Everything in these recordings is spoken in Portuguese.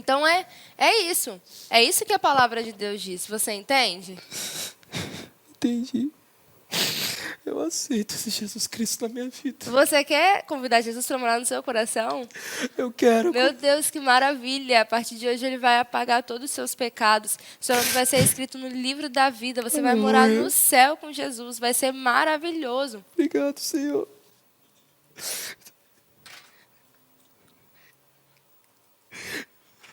Então, é isso. É isso que a palavra de Deus diz. Você entende? Entendi. Eu aceito esse Jesus Cristo na minha vida. Você quer convidar Jesus para morar no seu coração? Eu quero. Meu Deus, que maravilha! A partir de hoje ele vai apagar todos os seus pecados. Seu nome vai ser escrito no livro da vida. Você vai morar no céu com Jesus. Vai ser maravilhoso. Obrigado, Senhor.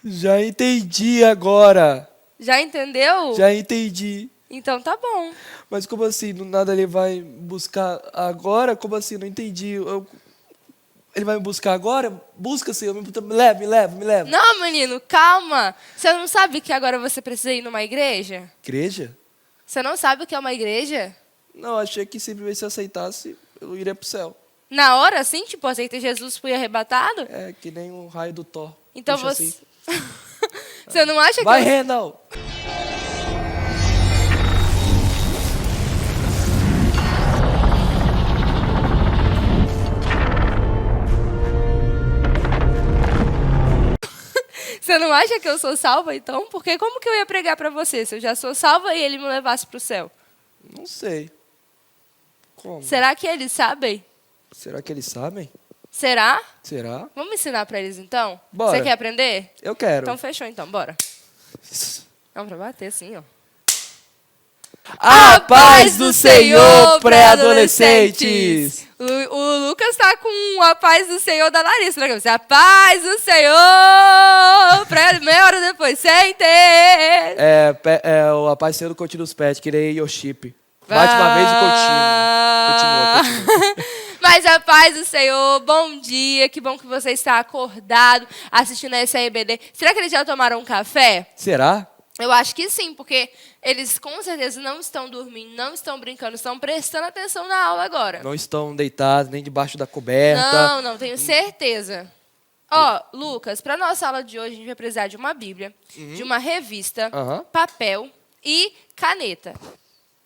Já entendi agora. Já entendeu? Já entendi. Então tá bom. Mas como assim? Do nada ele vai buscar agora? Como assim? Não entendi. Ele vai me buscar agora? Busca, Senhor. Me leva, me leva, me leva. Não, menino, calma. Você não sabe que agora você precisa ir numa igreja? Igreja? Você não sabe o que é uma igreja? Não, achei que simplesmente se eu aceitasse, eu iria pro céu. Na hora, assim, tipo, aceita Jesus foi arrebatado? É, que nem um raio do Thor. Então Puxa você... assim. Você não acha que... Vai, Randall! Você não acha que eu sou salva, então? Porque como que eu ia pregar para você se eu já sou salva e ele me levasse para o céu? Não sei. Como? Será que eles sabem? Será que eles sabem? Será? Será? Vamos ensinar para eles, então? Bora. Você quer aprender? Eu quero. Então fechou, então. Bora. Vamos para bater, assim, ó. A paz do Senhor, pré-adolescentes! O Lucas tá com a paz do Senhor da Larissa, né? A paz do Senhor! Meia hora depois, sem ter! A paz do Senhor do Continuous Pet, que nem Yoship. Bate uma vez e continua. Mas a paz do Senhor, bom dia, que bom que você está acordado, assistindo a essa EBD. Será que eles já tomaram um café? Será? Eu acho que sim, porque eles com certeza não estão dormindo, não estão brincando, estão prestando atenção na aula agora. Não estão deitados, nem debaixo da coberta. Não, tenho certeza. Ó, Lucas, para nossa aula de hoje, a gente vai precisar de uma Bíblia, de uma revista, papel e caneta.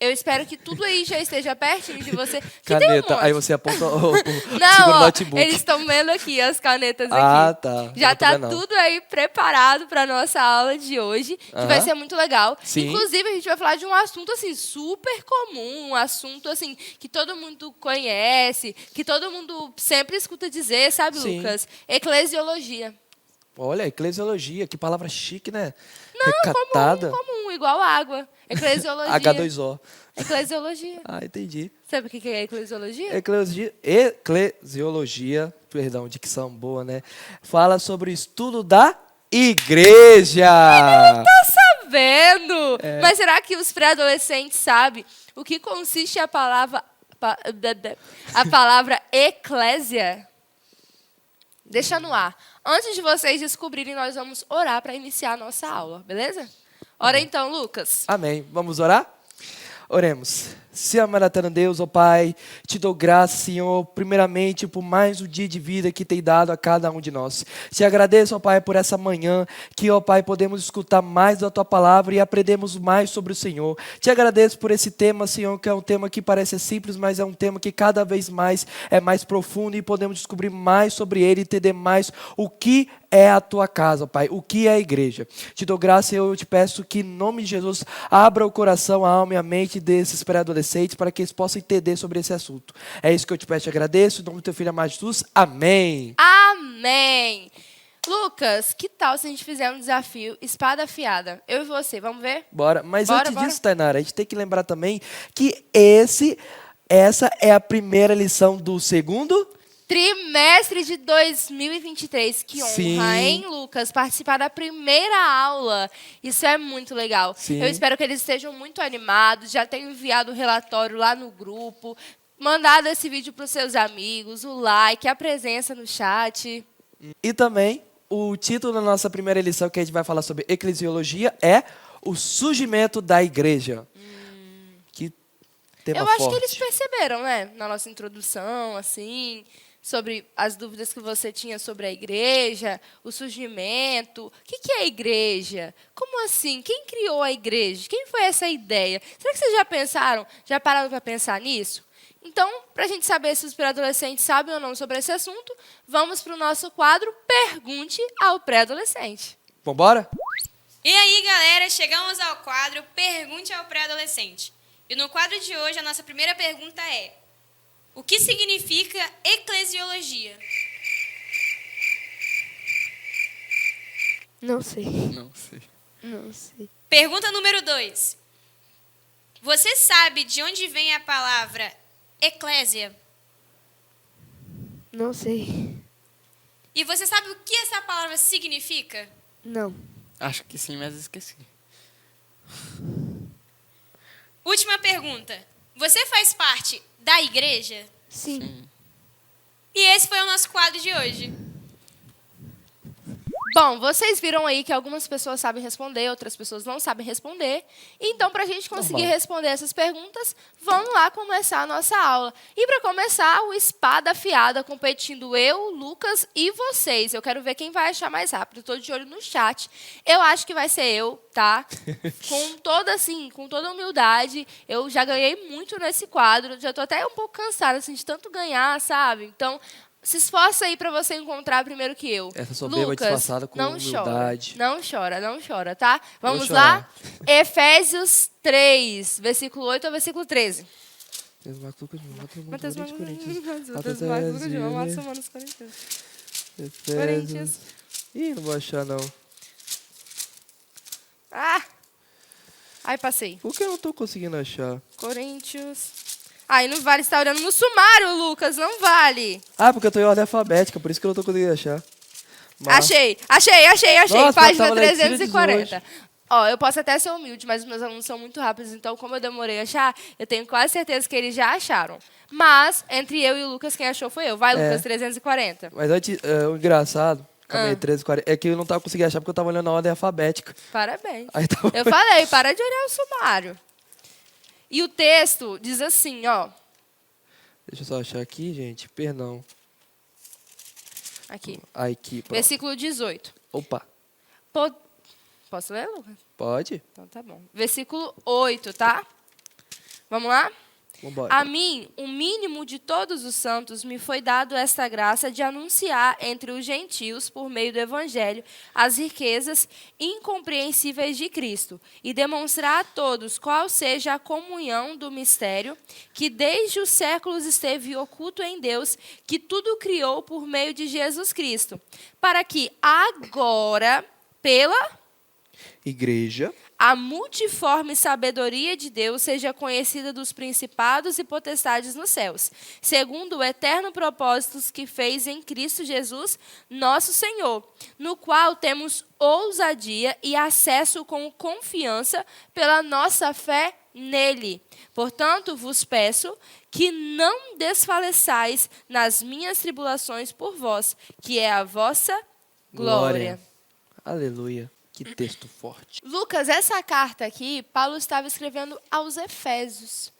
Eu espero que tudo aí já esteja pertinho de você. Que Caneta, tem um monte. aí você aponta o Não, ó, notebook. eles estão vendo aqui as canetas aqui. Ah, tá. Já tá tudo aí preparado para nossa aula de hoje, que vai ser muito legal. Sim. Inclusive, a gente vai falar de um assunto assim super comum, um assunto assim que todo mundo conhece, que todo mundo sempre escuta dizer, sabe, Sim. Lucas? Eclesiologia. Olha, eclesiologia, que palavra chique, né? Não, recatada. comum, igual água. Eclesiologia. H2O. Eclesiologia. Ah, entendi. Sabe o que é eclesiologia? Eclesiologia, perdão, dicção boa, né? Fala sobre o estudo da igreja. Tá sabendo? Mas será que os pré-adolescentes sabem o que consiste a palavra eclésia? Deixa no ar. Antes de vocês descobrirem, nós vamos orar para iniciar a nossa aula, beleza? Ora então, Lucas. Amém. Vamos orar? Oremos. Senhor eterno Deus, ó Pai, te dou graça, Senhor, primeiramente por mais um dia de vida que tem dado a cada um de nós. Te agradeço, ó Pai, por essa manhã que, ó Pai, podemos escutar mais da Tua palavra e aprendemos mais sobre o Senhor. Te agradeço por esse tema, Senhor, que é um tema que parece simples, mas é um tema que cada vez mais é mais profundo e podemos descobrir mais sobre ele e entender mais o que é a Tua casa, Pai, o que é a igreja. Te dou graça, Senhor, eu te peço que, em nome de Jesus, abra o coração, a alma e a mente desses pré-adolescentes para que eles possam entender sobre esse assunto. É isso que eu te peço e agradeço. Em nome do Teu Filho amado Jesus. Amém. Amém. Lucas, que tal se a gente fizer um desafio espada afiada? Eu e você, vamos ver? Bora. Mas Bora. Disso, Tainara, a gente tem que lembrar também que essa é a primeira lição do segundo trimestre de 2023. Que honra, Sim. hein, Lucas? Participar da primeira aula. Isso é muito legal. Sim. Eu espero que eles estejam muito animados. Já tenho enviado o relatório lá no grupo. Mandado esse vídeo para os seus amigos. O like, a presença no chat. E também, o título da nossa primeira lição que a gente vai falar sobre eclesiologia é o surgimento da igreja. Que tema Eu acho forte. que eles perceberam, né? Na nossa introdução, assim... sobre as dúvidas que você tinha sobre a igreja, o surgimento. O que é a igreja? Como assim? Quem criou a igreja? Quem foi essa ideia? Será que vocês já pararam para pensar nisso? Então, para a gente saber se os pré-adolescentes sabem ou não sobre esse assunto, vamos para o nosso quadro Pergunte ao Pré-Adolescente. Vambora? E aí, galera, chegamos ao quadro Pergunte ao Pré-Adolescente. E no quadro de hoje, a nossa primeira pergunta é: o que significa eclesiologia? Não sei. Não sei. Não sei. Pergunta número 2. Você sabe de onde vem a palavra eclésia? Não sei. E você sabe o que essa palavra significa? Não. Acho que sim, mas esqueci. Última pergunta. Você faz parte da igreja? Sim. E esse foi o nosso quadro de hoje. Bom, vocês viram aí que algumas pessoas sabem responder, outras pessoas não sabem responder. Então, para a gente conseguir responder essas perguntas, vamos lá começar a nossa aula. E para começar, o espada afiada competindo eu, Lucas e vocês. Eu quero ver quem vai achar mais rápido. Estou de olho no chat. Eu acho que vai ser eu, tá? Com toda humildade. Eu já ganhei muito nesse quadro. Já estou até um pouco cansada assim, de tanto ganhar, sabe? Então, se esforça aí para você encontrar primeiro que eu. Essa soberba Lucas, disfarçada com não humildade. chora. Não chora, tá? Vamos chorar. lá? Efésios 3, versículo 8 ao versículo 13. Mateus, Coríntios. Ih, não vou achar, não. Ah! Aí, passei. Por que eu não tô conseguindo achar? Coríntios. Aí, não vale estar olhando no sumário, Lucas. Não vale. Ah, porque eu tô em ordem alfabética, por isso que eu não tô conseguindo achar. Mas- Achei. Nossa, Página tava na Etílides 340. Ó, eu posso até ser humilde, mas os meus alunos são muito rápidos. Então, como eu demorei a achar, eu tenho quase certeza que eles já acharam. Mas, entre eu e o Lucas, quem achou foi eu. Vai, Lucas, 340. Mas antes, o engraçado, calma aí, 13h40, é que eu não tava conseguindo achar porque eu tava olhando na ordem alfabética. Parabéns. Aí tava... Eu falei, para de olhar o sumário. E o texto diz assim, ó. Deixa eu só achar aqui, gente. Perdão. Aqui. Aqui, pronto. Versículo 18. Opa, Posso ler, Lucas? pode? Então tá bom. Versículo 8, tá? Vamos lá? Vambora. A mim, o mínimo de todos os santos, me foi dado esta graça de anunciar entre os gentios, por meio do Evangelho, as riquezas incompreensíveis de Cristo e demonstrar a todos qual seja a comunhão do mistério que desde os séculos esteve oculto em Deus, que tudo criou por meio de Jesus Cristo, para que agora, pela Igreja. a multiforme sabedoria de Deus seja conhecida dos principados e potestades nos céus, segundo o eterno propósito que fez em Cristo Jesus, nosso Senhor, no qual temos ousadia e acesso com confiança pela nossa fé nele. Portanto, vos peço que não desfaleçais nas minhas tribulações por vós, que é a vossa glória. Aleluia. Que texto forte. Lucas, essa carta aqui, Paulo estava escrevendo aos Efésios.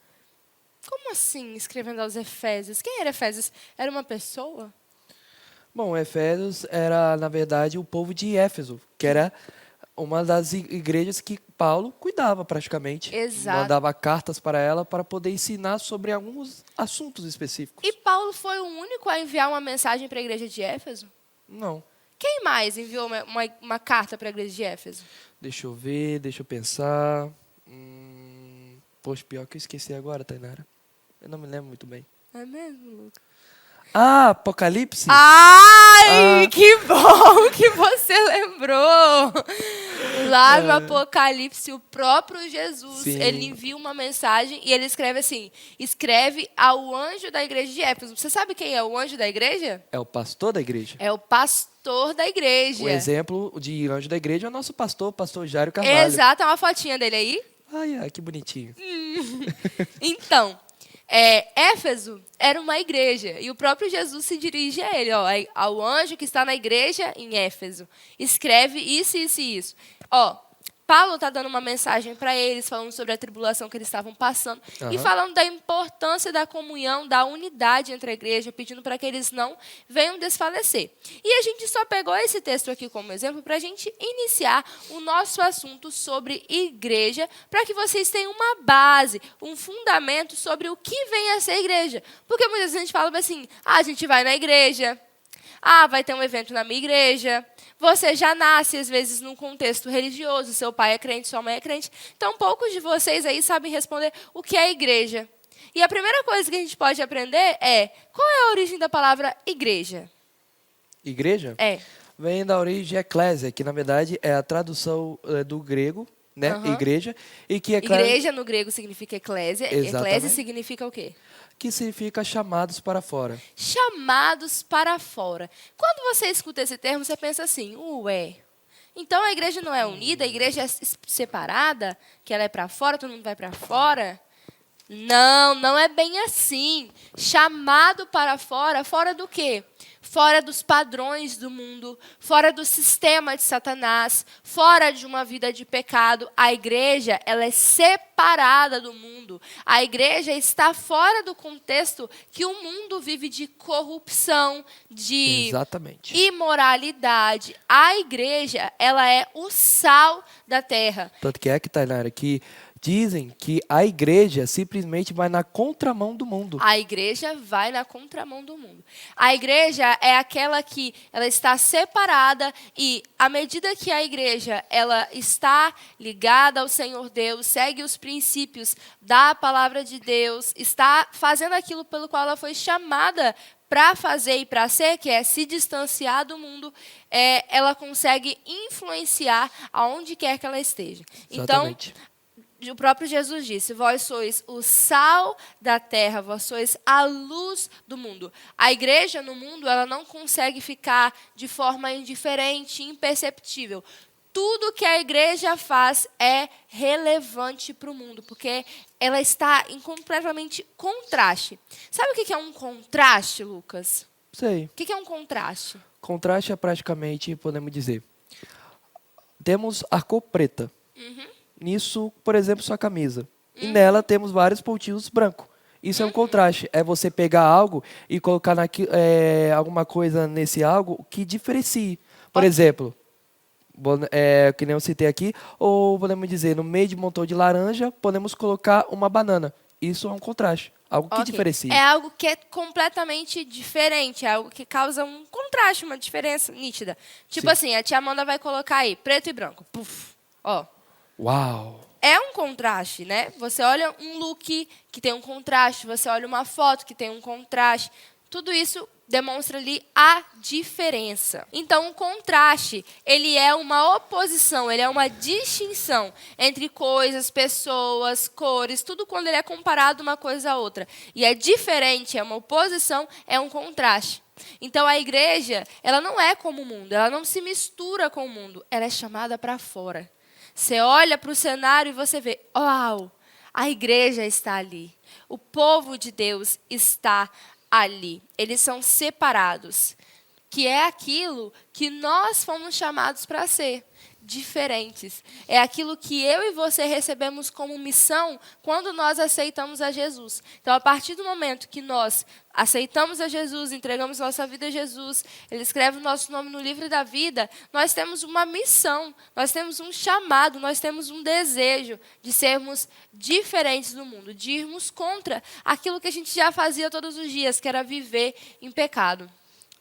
Como assim escrevendo aos Efésios? Quem era Efésios? Era uma pessoa? Bom, Efésios era, na verdade, o povo de Éfeso, que era uma das igrejas que Paulo cuidava praticamente. Exato. Mandava cartas para ela para poder ensinar sobre alguns assuntos específicos. E Paulo foi o único a enviar uma mensagem para a igreja de Éfeso? Não. Quem mais enviou uma carta para a igreja de Éfeso? Deixa eu ver, deixa eu pensar. Poxa, pior que eu esqueci agora, Tainara. Eu não me lembro muito bem. É mesmo, Lucas? Ah, Apocalipse? Ai, que bom que você lembrou! Lá no Apocalipse, o próprio Jesus, Sim. ele envia uma mensagem e ele escreve assim, escreve ao anjo da igreja de Éfeso. Você sabe quem é o anjo da igreja? É o pastor da igreja. É o pastor da igreja. O exemplo de anjo da igreja é o nosso pastor, pastor Jairo Carvalho. Exato, uma fotinha dele aí. Ai, que bonitinho. Então, Éfeso era uma igreja e o próprio Jesus se dirige a ele, ó, ao anjo que está na igreja em Éfeso. Escreve isso, isso e isso. Ó, Paulo está dando uma mensagem para eles, falando sobre a tribulação que eles estavam passando e falando da importância da comunhão, da unidade entre a igreja, pedindo para que eles não venham desfalecer. E a gente só pegou esse texto aqui como exemplo para a gente iniciar o nosso assunto sobre igreja, para que vocês tenham uma base, um fundamento sobre o que vem a ser igreja. Porque muitas vezes a gente fala assim, a gente vai na igreja, Ah, vai ter um evento na minha igreja. Você já nasce, às vezes, num contexto religioso. Seu pai é crente, sua mãe é crente. Então, poucos de vocês aí sabem responder o que é igreja. E a primeira coisa que a gente pode aprender é, qual é a origem da palavra igreja? Igreja? É. Vem da origem eclésia, que na verdade é a tradução do grego, né? Aham. Igreja. E que eclésia, Igreja no grego significa eclésia. Eclésia Exatamente. significa o quê? que significa chamados para fora. Chamados para fora. Quando você escuta esse termo, você pensa assim, ué, então a igreja não é unida, a igreja é separada, que ela é para fora, todo mundo vai para fora? Não, não é bem assim. Chamado para fora, fora do quê? Fora dos padrões do mundo, fora do sistema de Satanás, fora de uma vida de pecado. A igreja, ela é separada do mundo. A igreja está fora do contexto que o mundo vive de corrupção, de Exatamente. imoralidade. A igreja, ela é o sal da terra. Tanto que Tainara, que dizem que a igreja simplesmente vai na contramão do mundo. A igreja vai na contramão do mundo. A igreja é aquela que ela está separada e, à medida que a igreja ela está ligada ao Senhor Deus, segue os princípios da palavra de Deus, está fazendo aquilo pelo qual ela foi chamada para fazer e para ser, que é se distanciar do mundo, ela consegue influenciar aonde quer que ela esteja. Exatamente. Então, o próprio Jesus disse, vós sois o sal da terra, vós sois a luz do mundo. A igreja no mundo, ela não consegue ficar de forma indiferente, imperceptível. Tudo que a igreja faz é relevante para o mundo, porque ela está em completamente contraste. Sabe o que é um contraste, Lucas? Sei. O que é um contraste? Contraste é praticamente, podemos dizer, temos a cor preta. Nisso, por exemplo, sua camisa. E nela temos vários pontinhos brancos. Isso é um contraste. É você pegar algo e colocar alguma coisa nesse algo que diferencie. Por exemplo, que nem eu citei aqui, ou podemos dizer, no meio de um montão de laranja, podemos colocar uma banana. Isso é um contraste. Algo que Ok. diferencia. É algo que é completamente diferente, é algo que causa um contraste, uma diferença nítida. Tipo Sim. assim, a tia Amanda vai colocar aí, preto e branco. Puf. Ó. Uau! É um contraste, né? Você olha um look que tem um contraste, você olha uma foto que tem um contraste. Tudo isso demonstra ali a diferença. Então, o contraste, ele é uma oposição, ele é uma distinção entre coisas, pessoas, cores, tudo quando ele é comparado uma coisa a outra. E é diferente, é uma oposição, é um contraste. Então, a igreja, ela não é como o mundo, ela não se mistura com o mundo, ela é chamada para fora. Você olha para o cenário e você vê, uau, a igreja está ali. O povo de Deus está ali. Eles são separados, que é aquilo que nós fomos chamados para ser, diferentes. É aquilo que eu e você recebemos como missão quando nós aceitamos a Jesus. Então, a partir do momento que nós aceitamos a Jesus, entregamos nossa vida a Jesus, Ele escreve o nosso nome no livro da vida, nós temos uma missão, nós temos um chamado, nós temos um desejo de sermos diferentes do mundo, de irmos contra aquilo que a gente já fazia todos os dias, que era viver em pecado.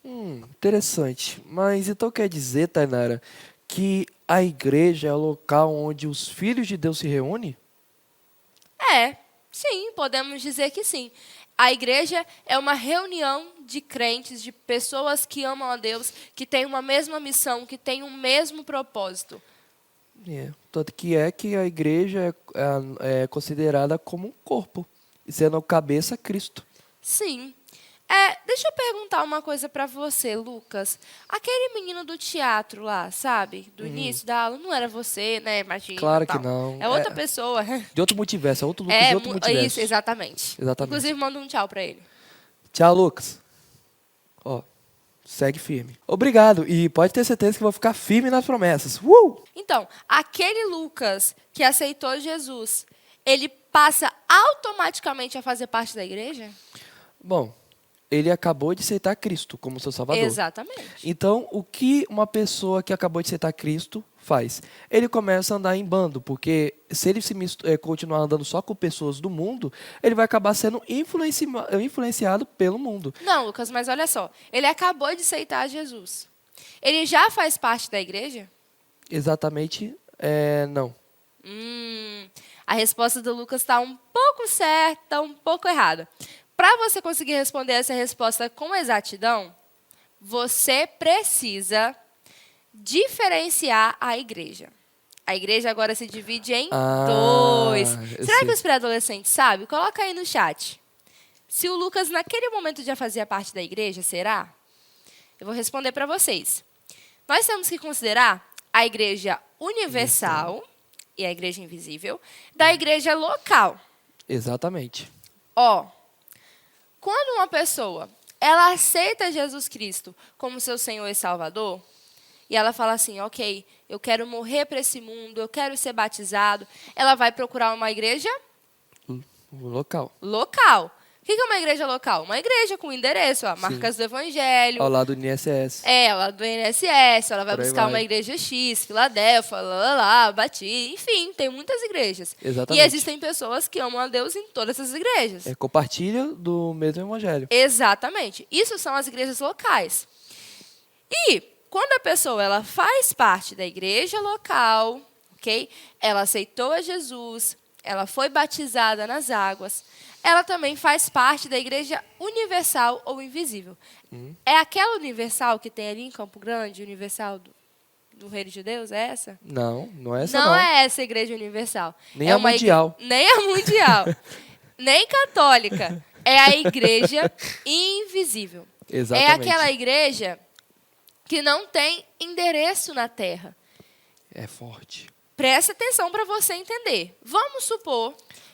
Interessante. Mas então quer dizer, Tainara, que a igreja é o local onde os filhos de Deus se reúnem? Sim, podemos dizer que sim. A igreja é uma reunião de crentes, de pessoas que amam a Deus, que têm uma mesma missão, que têm um mesmo propósito. Tanto que a igreja é considerada como um corpo, e sendo a cabeça Cristo. Sim. Deixa eu perguntar uma coisa para você, Lucas. Aquele menino do teatro lá, sabe? Do início da aula, não era você, né? Imagina. Claro que tal. não. É outra pessoa. De outro multiverso, é outro Lucas de outro multiverso. Isso, exatamente. Exatamente. Inclusive, manda um tchau para ele. Tchau, Lucas. Ó, segue firme. Obrigado, e pode ter certeza que vou ficar firme nas promessas. Então, aquele Lucas que aceitou Jesus, ele passa automaticamente a fazer parte da igreja? Bom, ele acabou de aceitar Cristo como seu Salvador. Exatamente. Então, o que uma pessoa que acabou de aceitar Cristo faz? Ele começa a andar em bando, porque se ele continuar andando só com pessoas do mundo, ele vai acabar sendo influenciado pelo mundo. Não, Lucas, mas olha só. Ele acabou de aceitar Jesus. Ele já faz parte da igreja? Exatamente, não. A resposta do Lucas está um pouco certa, um pouco errada. Para você conseguir responder essa resposta com exatidão, você precisa diferenciar a igreja. A igreja agora se divide em dois. Eu Será sei. que os pré-adolescentes sabem? Coloca aí no chat. Se o Lucas, naquele momento, já fazia parte da igreja, será? Eu vou responder para vocês. Nós temos que considerar a igreja universal e a igreja invisível da igreja local. Exatamente. Ó, quando uma pessoa ela aceita Jesus Cristo como seu Senhor e Salvador, e ela fala assim, ok, eu quero morrer para esse mundo, eu quero ser batizado, ela vai procurar uma igreja O local. local. O que é uma igreja local? Uma igreja com endereço, ó, marcas do Evangelho. Ao lado do INSS. Ela do INSS, ela vai Por aí buscar vai. uma igreja X, Filadélfia, lá, Batista, enfim, tem muitas igrejas. Exatamente. E existem pessoas que amam a Deus em todas essas igrejas. Compartilha do mesmo evangelho. Exatamente. Isso são as igrejas locais. E quando a pessoa ela faz parte da igreja local, ok? Ela aceitou a Jesus, ela foi batizada nas águas, ela também faz parte da igreja universal ou invisível. É aquela universal que tem ali em Campo Grande, universal do Reino de Deus, é essa? Não, não é essa Não não. é essa igreja universal. Nem É a uma mundial. Nem a mundial. Nem católica. É a igreja invisível. Exatamente. É aquela igreja que não tem endereço na terra. É forte. Presta atenção para você entender. Vamos supor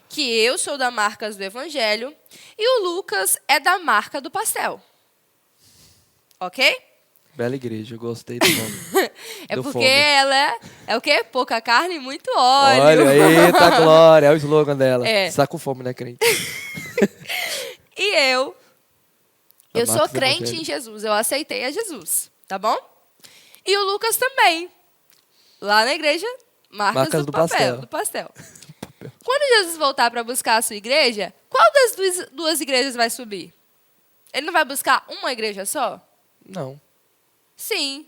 que eu sou da Marcas do Evangelho e o Lucas é da Marca do Pastel. Ok? Bela igreja, eu gostei do nome. É Do porque fome. ela é o quê? Pouca carne e muito óleo. Olha, eita glória, é o slogan dela. É. Está com fome, né, crente? E eu Da sou Marcos do crente Evangelho. em Jesus, eu aceitei a Jesus, tá bom? E o Lucas também, lá na igreja Marcas do Pastel. Quando Jesus voltar para buscar a sua igreja, qual das duas igrejas vai subir? Ele não vai buscar uma igreja só? Não. Sim.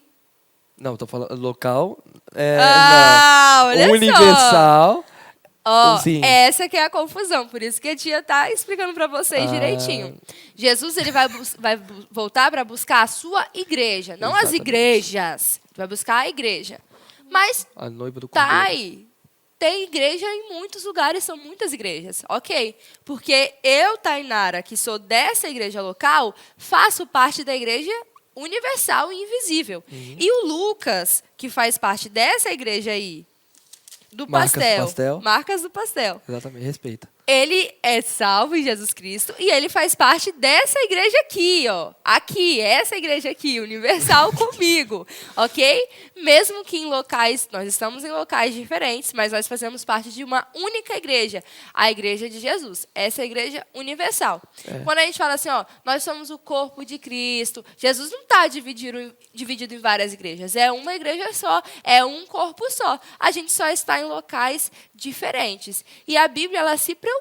Não, tô falando local. Olha não. Universal. Ó, Sim. essa que é a confusão, por isso que a tia tá explicando para vocês direitinho. Jesus ele vai voltar para buscar a sua igreja, não as Exatamente. igrejas. Vai buscar a igreja. Mas A noiva do tá cordeiro. aí. Tem igreja em muitos lugares, são muitas igrejas. Ok. Porque eu, Tainara, que sou dessa igreja local, faço parte da igreja universal e invisível. E o Lucas, que faz parte dessa igreja aí, Marcas do Pastel. Exatamente, respeita. Ele é salvo em Jesus Cristo e ele faz parte dessa igreja aqui, ó. Aqui, essa igreja aqui, universal comigo, ok? Mesmo que em locais, nós estamos em locais diferentes, mas nós fazemos parte de uma única igreja, a igreja de Jesus. Essa é a igreja universal. Quando a gente fala assim, ó, nós somos o corpo de Cristo, Jesus não está dividido em várias igrejas, é uma igreja só, é um corpo só. A gente só está em locais diferentes. E a Bíblia, ela se preocupa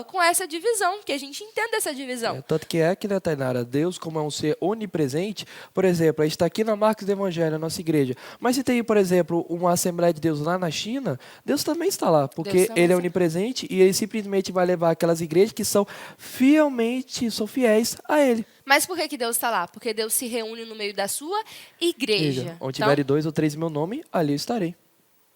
com essa divisão, que a gente entenda essa divisão. Tanto que né, Tainara, Deus, como é um ser onipresente, por exemplo, a gente está aqui na Marcos do Evangelho, na nossa igreja. Mas se tem, por exemplo, uma Assembleia de Deus lá na China, Deus também está lá, porque Ele é onipresente e Ele simplesmente vai levar aquelas igrejas que são fiéis a Ele. Mas por que Deus está lá? Porque Deus se reúne no meio da sua igreja. Onde Então, tiverem 2 ou 3 em meu nome, ali eu estarei.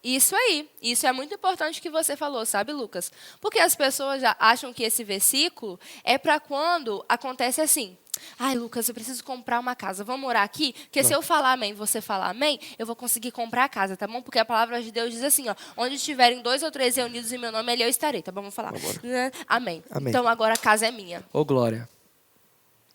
isso aí. Isso é muito importante que você falou, sabe, Lucas? Porque as pessoas já acham que esse versículo é para quando acontece assim. Ai, Lucas, eu preciso comprar uma casa. Vamos orar aqui? Porque se eu falar amém, você falar amém, eu vou conseguir comprar a casa, tá bom? Porque a palavra de Deus diz assim, ó. Onde estiverem 2 ou 3 reunidos em meu nome, ali eu estarei, tá bom? Vamos falar. Amém. Amém. Então agora a casa é minha. Ô, glória.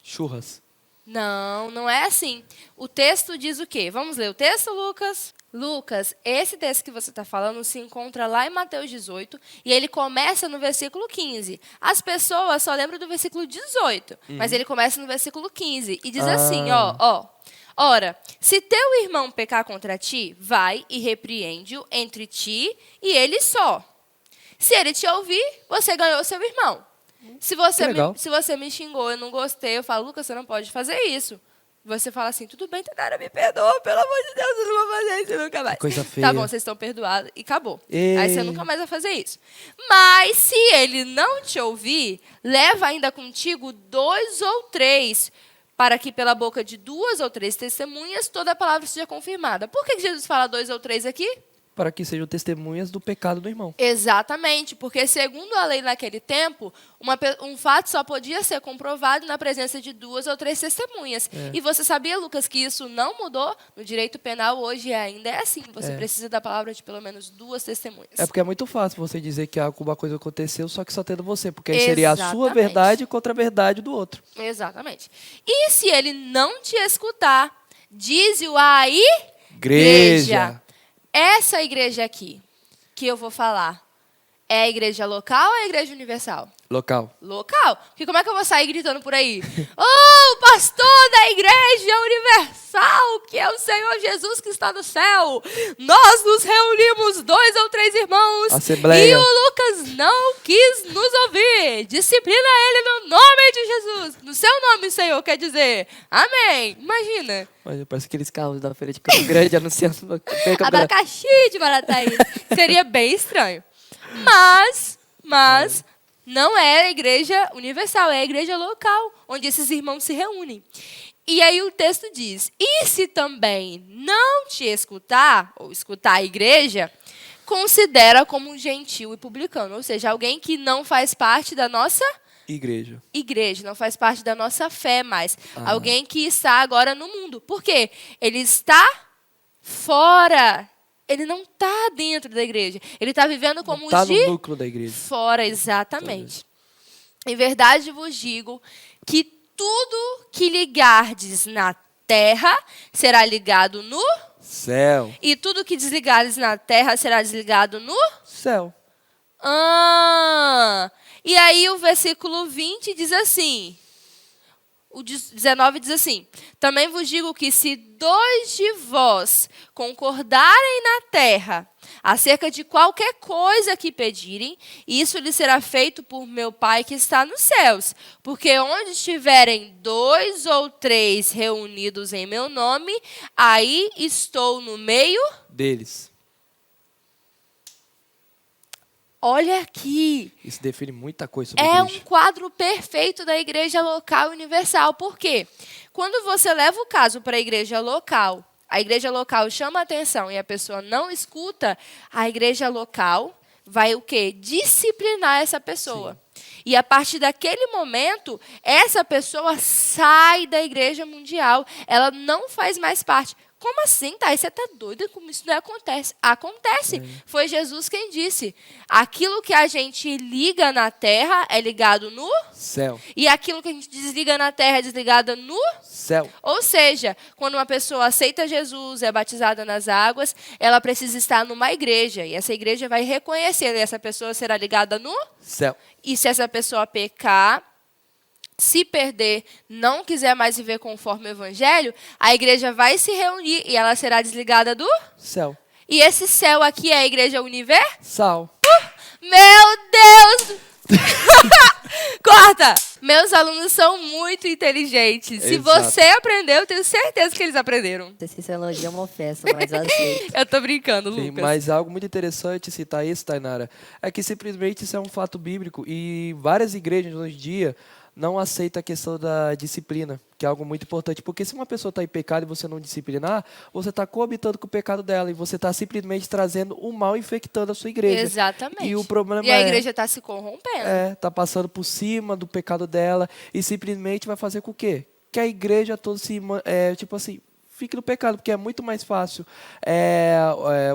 Churras. Não, não é assim. O texto diz o quê? Vamos ler o texto, Lucas? Lucas, esse texto que você está falando se encontra lá em Mateus 18 e ele começa no versículo 15. As pessoas só lembram do versículo 18, mas ele começa no versículo 15 e diz assim, ó. Ora, se teu irmão pecar contra ti, vai e repreende-o entre ti e ele só. Se ele te ouvir, você ganhou seu irmão. Se você me xingou, eu não gostei, eu falo, Lucas, você não pode fazer isso. Você fala assim, tudo bem, Tainara, me perdoa, pelo amor de Deus, eu não vou fazer isso nunca mais. Coisa feia. Tá bom, vocês estão perdoados e acabou. Ei. Aí você nunca mais vai fazer isso. Mas se ele não te ouvir, leva ainda contigo 2 ou 3, para que pela boca de 2 ou 3 testemunhas toda a palavra seja confirmada. Por que Jesus fala 2 ou 3 aqui? Para que sejam testemunhas do pecado do irmão. Exatamente, porque segundo a lei naquele tempo, um fato só podia ser comprovado na presença de 2 ou 3 testemunhas. E você sabia, Lucas, que isso não mudou? No direito penal hoje ainda é assim. Você precisa da palavra de pelo menos 2 testemunhas. É porque é muito fácil você dizer que alguma coisa aconteceu, só que só tendo você. Porque aí seria a sua verdade contra a verdade do outro. Exatamente. E se ele não te escutar, dize-o à Igreja. Essa igreja aqui, que eu vou falar, é a igreja local ou é a igreja universal? Local. Local? Porque como é que eu vou sair gritando por aí? Oh, o pastor da igreja universal, que é o Senhor Jesus que está no céu. Nós nos reunimos 2 ou 3 irmãos. Assembleia. E o Lucas não quis nos ouvir. Disciplina ele no nome de Jesus. No seu nome, Senhor, quer dizer. Amém. Imagina. Olha, parece aqueles carros da feira de Campo Grande anunciando. Abacaxi de Barataí. Seria bem estranho. Mas não é a igreja universal, é a igreja local, onde esses irmãos se reúnem. E aí o texto diz, e se também não te escutar, ou escutar a igreja, considera como um gentil e publicano, ou seja, alguém que não faz parte da nossa igreja, não faz parte da nossa fé mais. Alguém que está agora no mundo. Por quê? Ele está fora. Ele não está dentro da igreja. Ele está vivendo como está de no núcleo da igreja. Fora, exatamente. Em verdade vos digo que tudo que ligardes na terra será ligado no céu. E tudo que desligardes na terra será desligado no céu. E aí o versículo 20 diz assim, o 19 diz assim, também vos digo que se 2 de vós concordarem na terra acerca de qualquer coisa que pedirem, isso lhe será feito por meu Pai que está nos céus. Porque onde estiverem 2 ou 3 reunidos em meu nome, aí estou no meio deles. Olha aqui. Isso define muita coisa sobre a igreja. É um quadro perfeito da igreja local universal. Por quê? Quando você leva o caso para a igreja local chama a atenção e a pessoa não escuta, a igreja local vai o quê? Disciplinar essa pessoa. Sim. E a partir daquele momento, essa pessoa sai da igreja mundial. Ela não faz mais parte. Como assim, Thay? Você está doida? Como isso não acontece? Acontece. Foi Jesus quem disse. Aquilo que a gente liga na terra é ligado no céu. E aquilo que a gente desliga na terra é desligado no céu. Ou seja, quando uma pessoa aceita Jesus, é batizada nas águas, ela precisa estar numa igreja. E essa igreja vai reconhecer. E essa pessoa será ligada no céu. E se essa pessoa pecar, se perder, não quiser mais viver conforme o evangelho, a igreja vai se reunir e ela será desligada do céu. E esse céu aqui é a igreja universal. Meu Deus! Corta! Meus alunos são muito inteligentes. Se você aprendeu, eu tenho certeza que eles aprenderam. Não sei se isso é elogio ou uma ofensa, mas eu aceito. Eu tô brincando, Sim, Lucas. mas algo muito interessante citar isso, Tainara, é que simplesmente isso é um fato bíblico e várias igrejas hoje em dia não aceitam a questão da disciplina, que é algo muito importante. Porque se uma pessoa está em pecado e você não disciplinar, você está coabitando com o pecado dela e você está simplesmente trazendo o mal infectando a sua igreja. Exatamente. E o problema a igreja está se corrompendo. Está passando por cima do pecado dela e simplesmente vai fazer com o quê? Que a igreja toda fique no pecado, porque é muito mais fácil.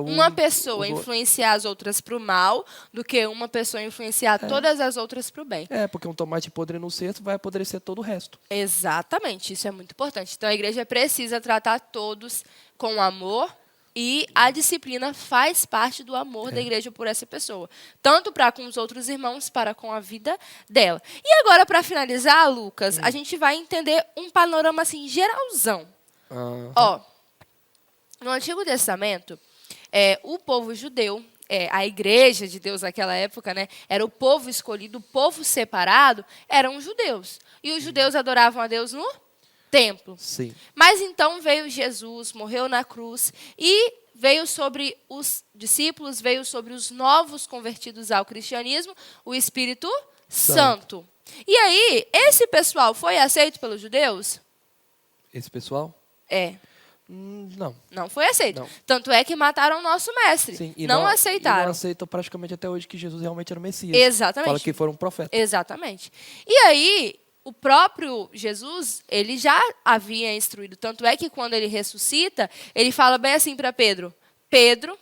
Uma pessoa influenciar as outras para o mal do que uma pessoa influenciar todas as outras para o bem. Porque um tomate podre no cesto vai apodrecer todo o resto. Exatamente, isso é muito importante. Então a igreja precisa tratar todos com amor e a disciplina faz parte do amor da igreja por essa pessoa, tanto para com os outros irmãos, para com a vida dela. E agora, para finalizar, Lucas, a gente vai entender um panorama assim geralzão. Ó, no Antigo Testamento, o povo judeu, a igreja de Deus naquela época, né, era o povo escolhido, o povo separado, eram os judeus. E os judeus adoravam a Deus no templo. Sim. Mas então veio Jesus, morreu na cruz e veio sobre os discípulos, veio sobre os novos convertidos ao cristianismo, o Espírito Santo. E aí, esse pessoal foi aceito pelos judeus? Esse pessoal? Não. Não foi aceito. Não. Tanto é que mataram o nosso mestre. Sim, não aceitaram. E não aceitam praticamente até hoje que Jesus realmente era o Messias. Exatamente. Fala que foram profetas. Exatamente. E aí, o próprio Jesus, ele já havia instruído. Tanto é que quando ele ressuscita, ele fala bem assim para Pedro: Pedro,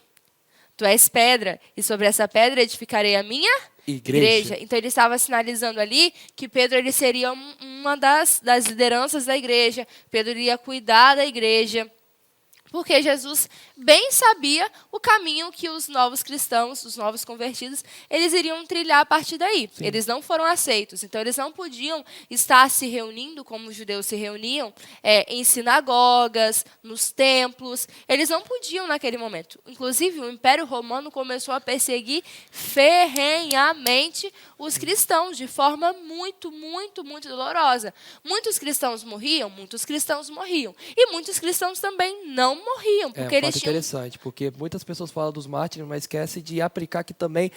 tu és pedra, e sobre essa pedra edificarei a minha igreja. Então ele estava sinalizando ali que Pedro ele seria uma das lideranças da igreja. Pedro iria cuidar da igreja. Porque Jesus bem sabia o caminho que os novos cristãos, os novos convertidos, eles iriam trilhar a partir daí. Sim. Eles não foram aceitos. Então, eles não podiam estar se reunindo como os judeus se reuniam em sinagogas, nos templos. Eles não podiam naquele momento. Inclusive, o Império Romano começou a perseguir ferrenhamente os cristãos de forma muito, muito, muito dolorosa. Muitos cristãos morriam, muitos cristãos morriam. E muitos cristãos também não morriam. Porque eles tinham... interessante, porque muitas pessoas falam dos mártires, mas esquecem de aplicar que também,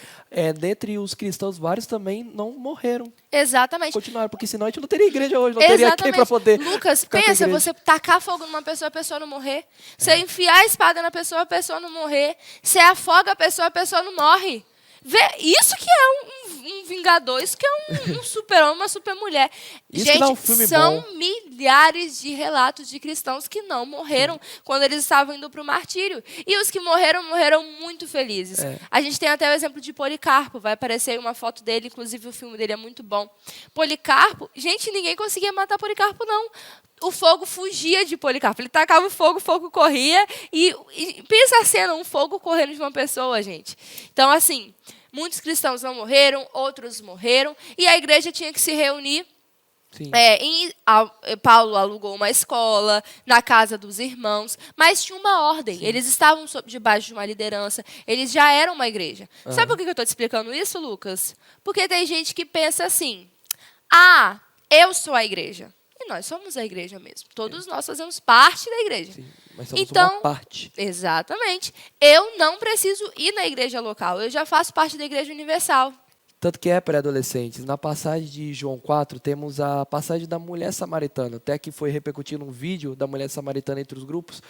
dentre os cristãos, vários também não morreram. Exatamente. Continuaram, porque senão a gente não teria igreja hoje, não teria quem para poder... Lucas, pensa, você tacar fogo numa pessoa, a pessoa não morrer. Você enfiar a espada na pessoa, a pessoa não morrer. Você afoga a pessoa não morre. Isso que é um vingador, isso que é um super-homem, uma super-mulher. Gente, dá um filme são bom. milhares de relatos de cristãos que não morreram quando eles estavam indo para o martírio. E os que morreram, morreram muito felizes. A gente tem até o exemplo de Policarpo, vai aparecer aí uma foto dele, inclusive o filme dele é muito bom. Policarpo, gente, ninguém conseguia matar Policarpo, não. O fogo fugia de Policarpo. Ele tacava o fogo corria. E pensa a cena, um fogo correndo de uma pessoa, gente. Então, assim, muitos cristãos não morreram, outros morreram. E a igreja tinha que se reunir. Sim. Paulo alugou uma escola na casa dos irmãos, mas tinha uma ordem. Sim. Eles estavam debaixo de uma liderança, eles já eram uma igreja. Sabe por que eu estou te explicando isso, Lucas? Porque tem gente que pensa assim: eu sou a igreja. E nós somos a igreja mesmo. Todos nós fazemos parte da igreja. Sim, mas somos uma parte. Exatamente. Eu não preciso ir na igreja local. Eu já faço parte da igreja universal. Tanto que pré-adolescentes. Na passagem de João 4, temos a passagem da mulher samaritana. Até que foi repercutindo um vídeo da mulher samaritana entre os grupos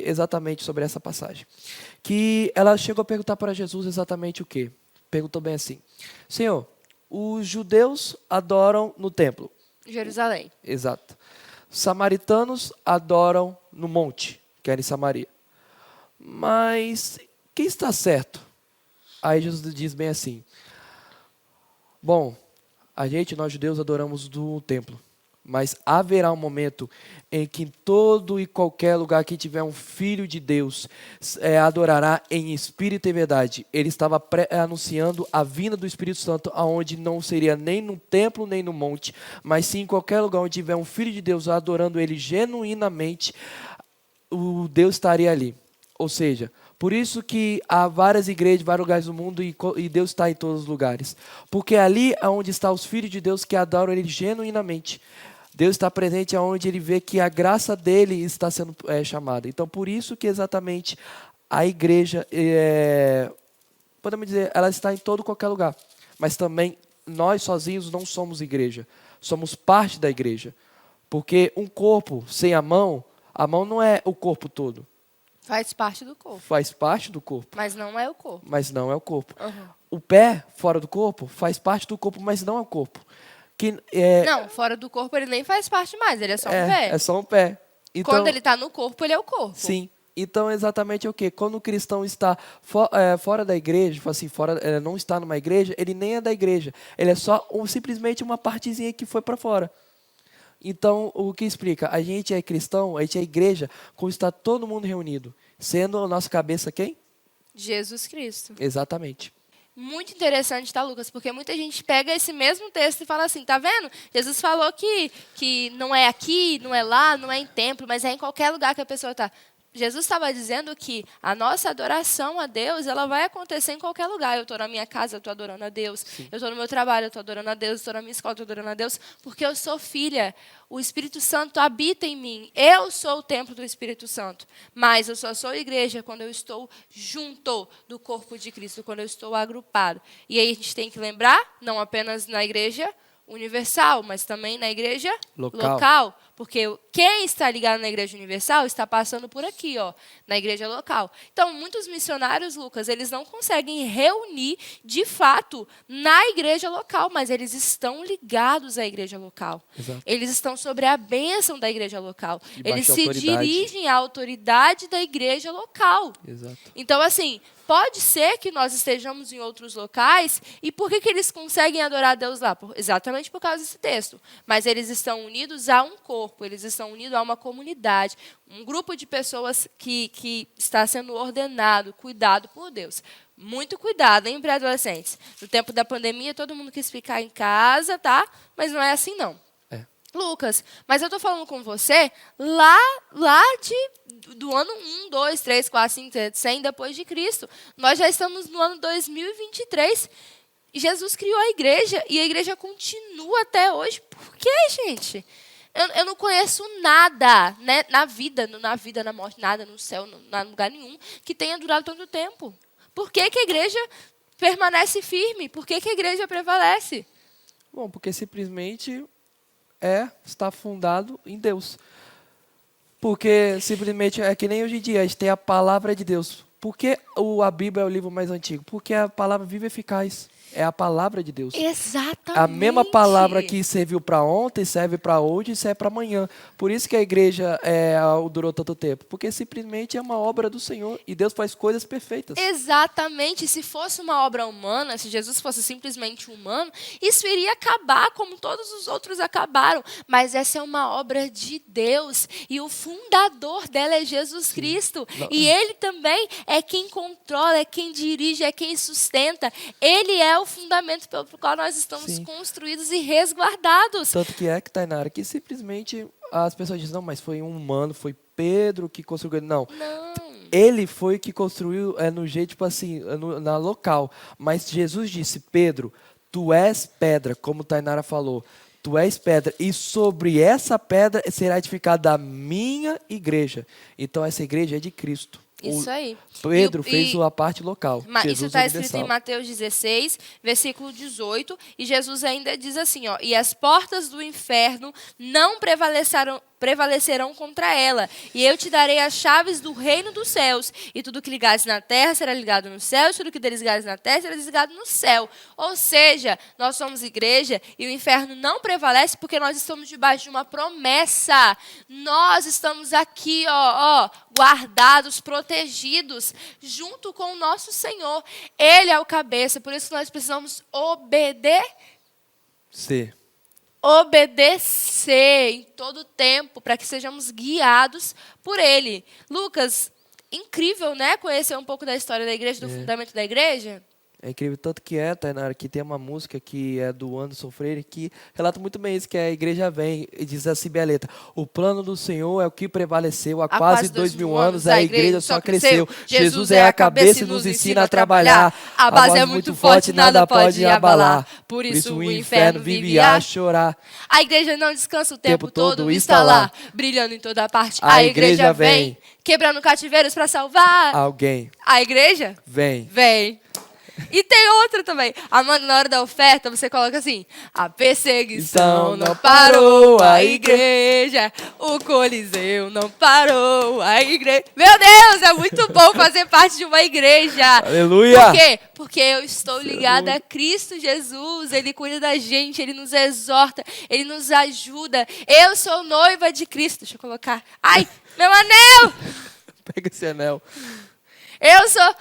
exatamente sobre essa passagem. Que ela chegou a perguntar para Jesus exatamente o quê? Perguntou bem assim: Senhor, os judeus adoram no templo. Jerusalém. Exato. Samaritanos adoram no monte, que era em Samaria. Mas quem está certo? Aí Jesus diz bem assim: bom, nós judeus adoramos no templo, mas haverá um momento em que em todo e qualquer lugar que tiver um filho de Deus adorará em espírito e verdade. Ele estava anunciando a vinda do Espírito Santo, aonde não seria nem no templo nem no monte, mas sim em qualquer lugar onde tiver um filho de Deus adorando ele genuinamente, o Deus estaria ali. Ou seja, por isso que há várias igrejas, vários lugares do mundo e Deus está em todos os lugares. Porque ali é onde estão os filhos de Deus que adoram ele genuinamente. Deus está presente onde ele vê que a graça dele está sendo chamada. Então, por isso que exatamente a igreja, podemos dizer, ela está em todo qualquer lugar. Mas também nós sozinhos não somos igreja. Somos parte da igreja. Porque um corpo sem a mão não é o corpo todo. Faz parte do corpo. Faz parte do corpo. Mas não é o corpo. Mas não é o corpo. Uhum. O pé fora do corpo faz parte do corpo, mas não é o corpo. Não, fora do corpo ele nem faz parte mais, ele é só um pé. É só um pé. Quando ele está no corpo, ele é o corpo. Sim. Então, exatamente o quê? Quando o cristão está fora da igreja, assim, não está numa igreja, ele nem é da igreja. Ele é só simplesmente uma partezinha que foi para fora. Então, o que explica? A gente é cristão, a gente é igreja, quando está todo mundo reunido. Sendo a nossa cabeça quem? Jesus Cristo. Exatamente. Muito interessante, tá, Lucas? Porque muita gente pega esse mesmo texto e fala assim, tá vendo? Jesus falou que não é aqui, não é lá, não é em templo, mas é em qualquer lugar que a pessoa está. Jesus estava dizendo que a nossa adoração a Deus, ela vai acontecer em qualquer lugar. Eu estou na minha casa, eu estou adorando a Deus. Sim. Eu estou no meu trabalho, eu estou adorando a Deus. Eu estou na minha escola, eu estou adorando a Deus. Porque eu sou filha. O Espírito Santo habita em mim. Eu sou o templo do Espírito Santo. Mas eu só sou igreja quando eu estou junto do corpo de Cristo, quando eu estou agrupado. E aí a gente tem que lembrar, não apenas na igreja universal, mas também na igreja local. Porque quem está ligado na igreja universal está passando por aqui, ó, na igreja local. Então, muitos missionários, Lucas, eles não conseguem reunir, de fato, na igreja local, mas eles estão ligados à igreja local. Exato. Eles estão sobre a bênção da igreja local. Eles se autoridade. dirigem à autoridade da igreja local. Exato. Então, assim, pode ser que nós estejamos em outros locais, e por que eles conseguem adorar a Deus lá? Exatamente por causa desse texto. Mas eles estão unidos a um corpo, eles estão unidos a uma comunidade, um grupo de pessoas que está sendo ordenado, cuidado por Deus. Muito cuidado, hein, pré-adolescentes? No tempo da pandemia, todo mundo quis ficar em casa, tá? Mas não é assim, não. Lucas, mas eu estou falando com você lá do ano 1, 2, 3, 4, 5, 100 depois de Cristo. Nós já estamos no ano 2023. E Jesus criou a igreja e a igreja continua até hoje. Por quê, gente? Eu não conheço nada, né, na vida, na morte, nada, no céu, em lugar nenhum, que tenha durado tanto tempo. Por que a igreja permanece firme? Por que a igreja prevalece? Bom, porque simplesmente está fundado em Deus. Porque simplesmente é que nem hoje em dia, a gente tem a palavra de Deus. Por que a Bíblia é o livro mais antigo? Porque a palavra viva e eficaz. É a palavra de Deus. Exatamente. A mesma palavra que serviu para ontem, serve para hoje e serve para amanhã. Por isso que a igreja durou tanto tempo. Porque simplesmente é uma obra do Senhor e Deus faz coisas perfeitas. Exatamente. Se fosse uma obra humana, se Jesus fosse simplesmente humano, isso iria acabar como todos os outros acabaram. Mas essa é uma obra de Deus e o fundador dela é Jesus Cristo. E Ele também é quem controla, é quem dirige, é quem sustenta. Ele é o fundamento pelo qual nós estamos construídos e resguardados. Tanto que Tainara, que simplesmente as pessoas dizem, não, mas foi um humano, foi Pedro que construiu. Não. Ele foi que construiu no jeito, tipo assim, na local. Mas Jesus disse, Pedro, tu és pedra, como Tainara falou. Tu és pedra, e sobre essa pedra será edificada a minha igreja. Então, essa igreja é de Cristo. Isso aí. Pedro fez a parte local. Isso está escrito em Mateus 16, versículo 18. E Jesus ainda diz assim, ó, e as portas do inferno não prevalecerão contra ela. E eu te darei as chaves do reino dos céus. E tudo que ligares na terra será ligado no céu. E tudo que desligares na terra será desligado no céu. Ou seja, nós somos igreja e o inferno não prevalece porque nós estamos debaixo de uma promessa. Nós estamos aqui, guardados, protegidos, junto com o nosso Senhor. Ele é o cabeça, por isso nós precisamos obedecer em todo o tempo, para que sejamos guiados por Ele. Lucas, incrível, né? Conhecer um pouco da história da igreja, do fundamento da igreja. É incrível, tanto que Tainara, que tem uma música que é do Anderson Freire, que relata muito bem isso, que a igreja vem e diz assim, bem a letra, o plano do Senhor é o que prevaleceu, há quase 2000 anos a igreja só cresceu. Jesus é a cabeça e nos ensina a trabalhar, a base é muito forte, nada pode abalar, por isso o inferno vive a chorar. A igreja não descansa o tempo todo, está lá, brilhando em toda parte. A igreja vem, quebrando cativeiros para salvar alguém. A igreja vem. E tem outra também. Na hora da oferta, você coloca assim: a perseguição não parou a igreja, o Coliseu não parou a igreja. Meu Deus, é muito bom fazer parte de uma igreja. Aleluia! Por quê? Porque eu estou ligada a Cristo Jesus. Ele cuida da gente, Ele nos exorta, Ele nos ajuda. Eu sou noiva de Cristo. Deixa eu colocar. Ai, meu anel! Pega esse anel. Eu sou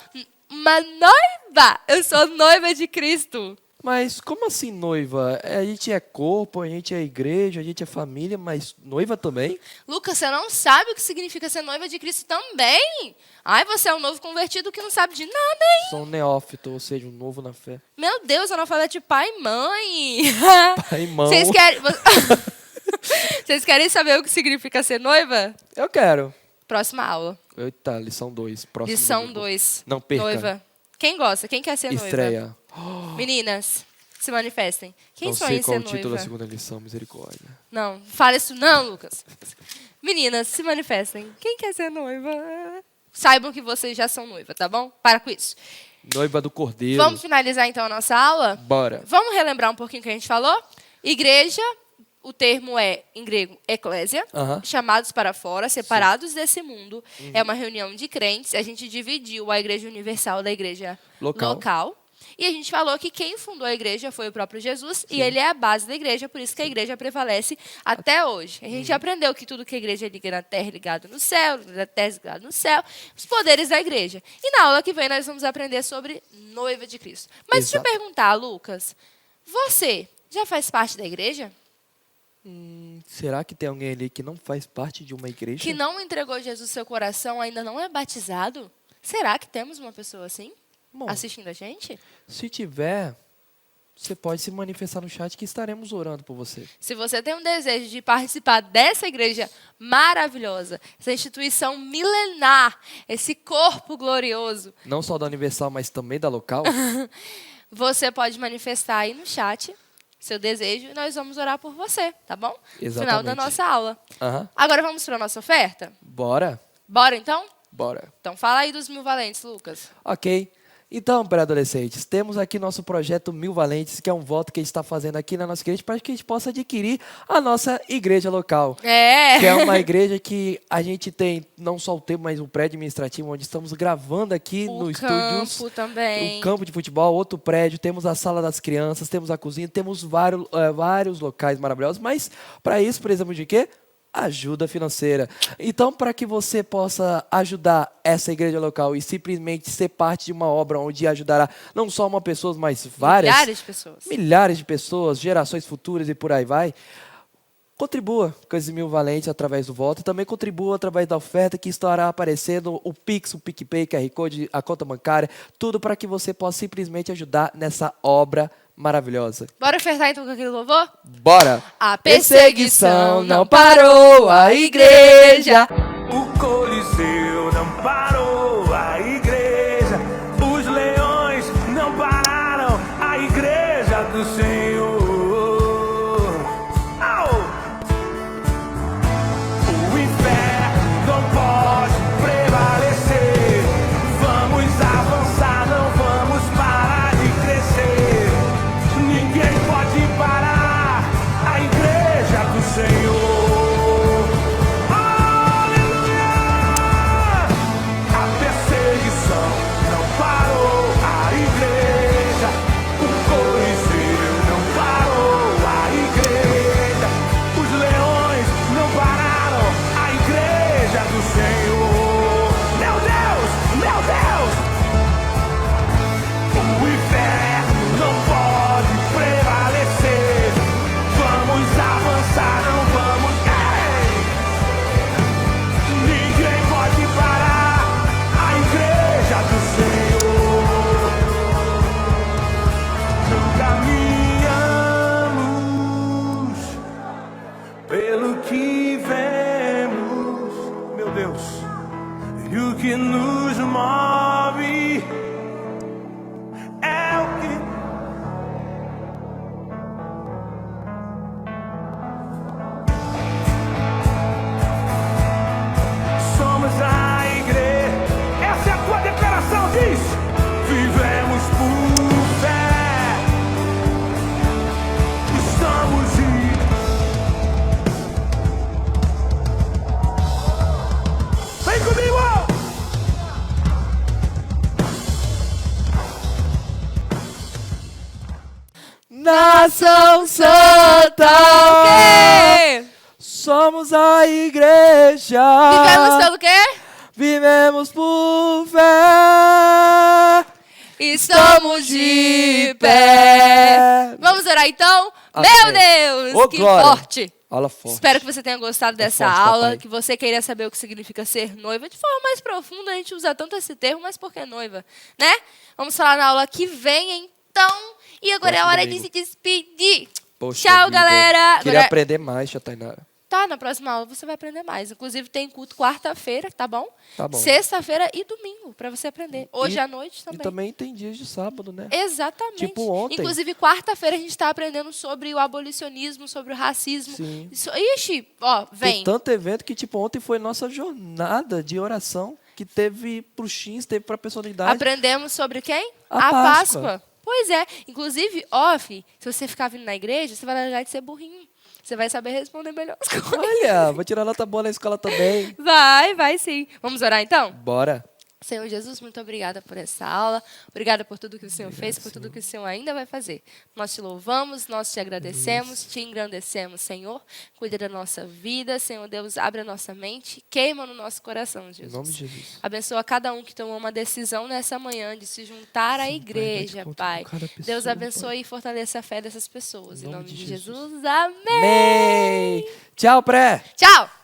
uma noiva. Eu sou noiva de Cristo. Mas como assim noiva? A gente é corpo, a gente é igreja, a gente é família, mas noiva também? Lucas, você não sabe o que significa ser noiva de Cristo também? Ai, você é um novo convertido que não sabe de nada, hein? Sou um neófito, ou seja, um novo na fé. Meu Deus, eu não falei de pai e mãe. Pai e mão. Vocês querem... Vocês querem saber o que significa ser noiva? Eu quero. Próxima aula. Eita, lição 2. Lição domingo. 2. Não perca. Noiva. Quem gosta? Quem quer ser noiva? Estreia. Meninas, se manifestem. Quem Não sonha sei em qual ser o título noiva? da segunda lição, misericórdia. Não, fala isso não, Lucas. Meninas, se manifestem. Quem quer ser noiva? Saibam que vocês já são noiva, tá bom? Para com isso. Noiva do Cordeiro. Vamos finalizar então a nossa aula? Bora. Vamos relembrar um pouquinho o que a gente falou? Igreja, o termo é, em grego, eclésia, chamados para fora, separados desse mundo. É uma reunião de crentes. A gente dividiu a igreja universal da igreja local. E a gente falou que quem fundou a igreja foi o próprio Jesus. E ele é a base da igreja, por isso que a igreja prevalece até hoje. A gente aprendeu que tudo que a igreja liga na terra é ligado no céu, na terra é ligado no céu, os poderes da igreja. E na aula que vem nós vamos aprender sobre noiva de Cristo. Mas deixa eu perguntar, Lucas, você já faz parte da igreja? Será que tem alguém ali que não faz parte de uma igreja? Que não entregou Jesus no seu coração, ainda não é batizado? Será que temos uma pessoa assim? Bom, assistindo a gente? Se tiver, você pode se manifestar no chat que estaremos orando por você. Se você tem um desejo de participar dessa igreja maravilhosa, essa instituição milenar, esse corpo glorioso, Não só da Universal, mas também da local. você pode manifestar aí no chat seu desejo e nós vamos orar por você, tá bom? No final da Exatamente. nossa aula. Aham. Agora vamos para a nossa oferta? Bora? Bora então? Bora. Então fala aí dos 1000 valentes, Lucas. Ok. Então, pré-adolescentes, temos aqui nosso projeto 1000 Valentes, que é um voto que a gente está fazendo aqui na nossa igreja para que a gente possa adquirir a nossa igreja local. Que é uma igreja que a gente tem não só o tempo, mas um prédio administrativo, onde estamos gravando aqui no estúdios. O campo também. Um campo de futebol, outro prédio, temos a sala das crianças, temos a cozinha, temos vários locais maravilhosos, mas para isso precisamos de quê? Ajuda financeira. Então, para que você possa ajudar essa igreja local e simplesmente ser parte de uma obra onde ajudará não só uma pessoa, mas várias... milhares de pessoas, gerações futuras e por aí vai, contribua com esses 1000 valentes através do voto. Também contribua através da oferta que estará aparecendo o Pix, o PicPay, QR Code, a conta bancária, tudo para que você possa simplesmente ajudar nessa obra maravilhosa. Bora ofertar então com aquele louvor? Bora! A perseguição não parou a igreja. O Coliseu não parou a igreja. Os leões não pararam a igreja do Senhor. O inferno não pode prevalecer. Vamos avançar, não vamos parar de crescer. Ninguém pode parar a igreja do Senhor. Pelo que vemos, meu Deus, e o que nos move é o que somos a igreja. Essa é a tua declaração, diz: vivemos por nação santa. O quê? Somos a igreja. Vivemos pelo quê? Vivemos por fé. Estamos de pé. Vamos orar então? Amém. Meu Deus, Ô, que glória. forte. Aula forte. Espero que você tenha gostado dessa forte, aula, papai. que você queira saber o que significa ser noiva. De forma mais profunda, a gente usa tanto esse termo, mas por que noiva? Né? Vamos falar na aula que vem, então. E agora é a Próximo hora domingo. de se despedir. Poxa Tchau, vida. galera. Queria Agora- aprender mais, tia Tainara. Tá, na próxima aula você vai aprender mais. Inclusive tem culto quarta-feira, tá bom? Tá bom. Sexta-feira e domingo, pra você aprender. Hoje E- à noite também. E também tem dias de sábado, né? Exatamente. Tipo ontem. Inclusive, quarta-feira a gente está aprendendo sobre o abolicionismo, sobre o racismo. Sim. Ixi, ó, vem. Tem tanto evento que, tipo, ontem foi nossa jornada de oração, que teve pro X, teve pra personalidade. Aprendemos sobre quem? A Páscoa. Pois é. Inclusive, ó, se você ficar vindo na igreja, você vai largar de ser burrinho. Você vai saber responder melhor as coisas. Olha, vou tirar nota boa na escola também. Vai sim. Vamos orar então? Bora. Senhor Jesus, muito obrigada por essa aula. Obrigada por tudo que o Senhor fez, por tudo que o Senhor ainda vai fazer. Nós te louvamos, nós te agradecemos, te engrandecemos, Senhor. Cuida da nossa vida, Senhor Deus, abre a nossa mente, queima no nosso coração, Em Jesus. nome de Jesus. Abençoa cada um que tomou uma decisão nessa manhã de se juntar à igreja, dá de conta Pai. com cada pessoa, Deus Pai. abençoe e fortaleça a fé dessas pessoas. Em nome de Jesus. Jesus, amém. Amém. Tchau, pré. Tchau!